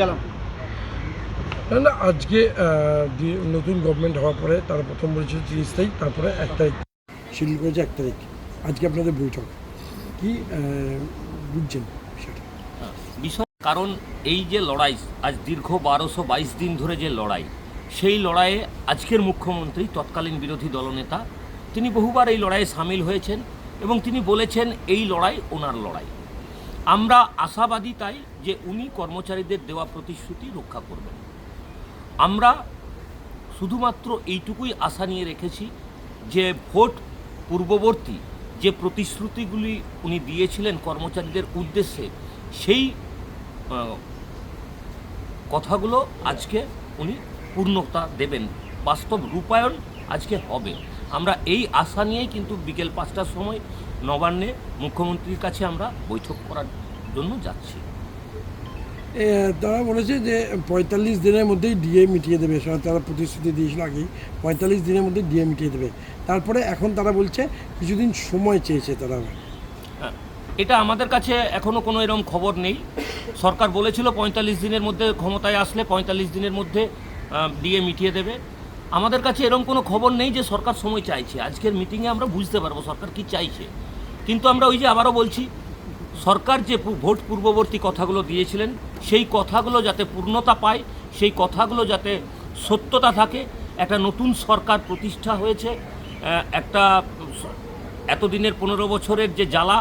গেলাম না আজকে নতুন গভর্নমেন্ট হওয়ার পরে তারা প্রথম বলেছিল 30 তারিখ, তারপরে 1 তারিখ শিডিউল করেছে 1 তারিখ। আজকে আপনাদের বৈঠক কি বুঝছেন বিষয়? কারণ এই যে লড়াই আজ দীর্ঘ 1222 দিন ধরে যে লড়াই, সেই লড়াইয়ে আজকের মুখ্যমন্ত্রী তৎকালীন বিরোধী দলনেতা তিনি বহুবার এই লড়াইয়ে সামিল হয়েছেন এবং তিনি বলেছেন এই লড়াই ওনার লড়াই। আমরা আশাবাদী তাই যে উনি কর্মচারীদের দেওয়া প্রতিশ্রুতি রক্ষা করবেন। আমরা শুধুমাত্র এইটুকুই আশা নিয়ে রেখেছি যে ভোট পূর্ববর্তী যে প্রতিশ্রুতিগুলি উনি দিয়েছিলেন কর্মচারীদের উদ্দেশ্যে, সেই কথাগুলো আজকে উনি পূর্ণতা দেবেন, বাস্তব রূপায়ণ আজকে হবে। আমরা এই আশা নিয়েই কিন্তু বিকেল 5টার সময় নবান্নে মুখ্যমন্ত্রীর কাছে আমরা বৈঠক করার জন্য যাচ্ছি। তারা বলেছে যে 45 দিনের মধ্যেই ডিএ মিটিয়ে দেবে, তারা প্রতিশ্রুতি দিয়েছিল আগেই 45 দিনের মধ্যে ডিএ মিটিয়ে দেবে। তারপরে এখন তারা বলছে কিছুদিন সময় চেয়েছে তারা। এটা আমাদের কাছে এখনও কোনো এরকম খবর নেই। সরকার বলেছিল 45 দিনের মধ্যে ক্ষমতায় আসলে 45 দিনের মধ্যে ডিএ মিটিয়ে দেবে। আমাদের কাছে এরকম কোনো খবর নেই যে সরকার সময় চাইছে। আজকের মিটিংয়ে আমরা বুঝতে পারবো সরকার কি চাইছে। কিন্তু আমরা ওই যে আবারও বলছি, সরকার যে ভোট পূর্ববর্তী কথাগুলো দিয়েছিলেন সেই কথাগুলো যাতে পূর্ণতা পায়, সেই কথাগুলো যাতে সত্যতা থাকে। একটা নতুন সরকার প্রতিষ্ঠা হয়েছে, একটা এতদিনের 15 বছরের যে জ্বালা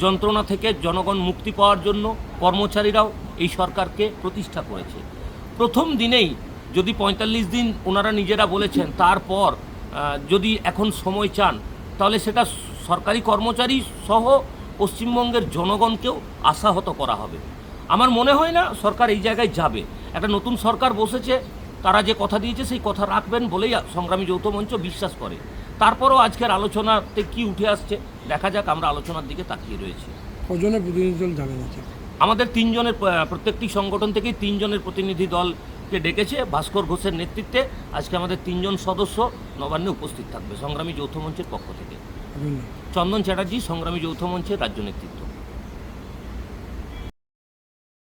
যন্ত্রণা থেকে জনগণ মুক্তি পাওয়ার জন্য কর্মচারীরাও এই সরকারকে প্রতিষ্ঠা করেছে। প্রথম দিনেই যদি 45 দিন ওনারা নিজেরা বলেছেন, তারপর যদি এখন সময় চান, তাহলে সেটা সরকারি কর্মচারী সহ পশ্চিমবঙ্গের জনগণকেও আশাহত করা হবে। আমার মনে হয় না সরকার এই জায়গায় যাবে। একটা নতুন সরকার বসেছে, তারা যে কথা দিয়েছে সেই কথা রাখবেন বলেই সংগ্রামী যৌথ মঞ্চ বিশ্বাস করে। তারপরও আজকের আলোচনাতে কি উঠে আসছে দেখা যাক, আমরা আলোচনার দিকে তাকিয়ে রয়েছি। কজনের প্রতিনিধি দল যাবেন? আমাদের 3 জনের, প্রত্যেকটি সংগঠন থেকেই 3 জনের প্রতিনিধি দলকে ডেকেছে। ভাস্কর ঘোষের নেতৃত্বে আজকে আমাদের 3 জন সদস্য নবান্নে উপস্থিত থাকবে সংগ্রামী যৌথ মঞ্চের পক্ষ থেকে। চন্দন চ্যাটার্জি, সংগ্রামী যৌথ মঞ্চের রাজ্য নেতৃত্ব।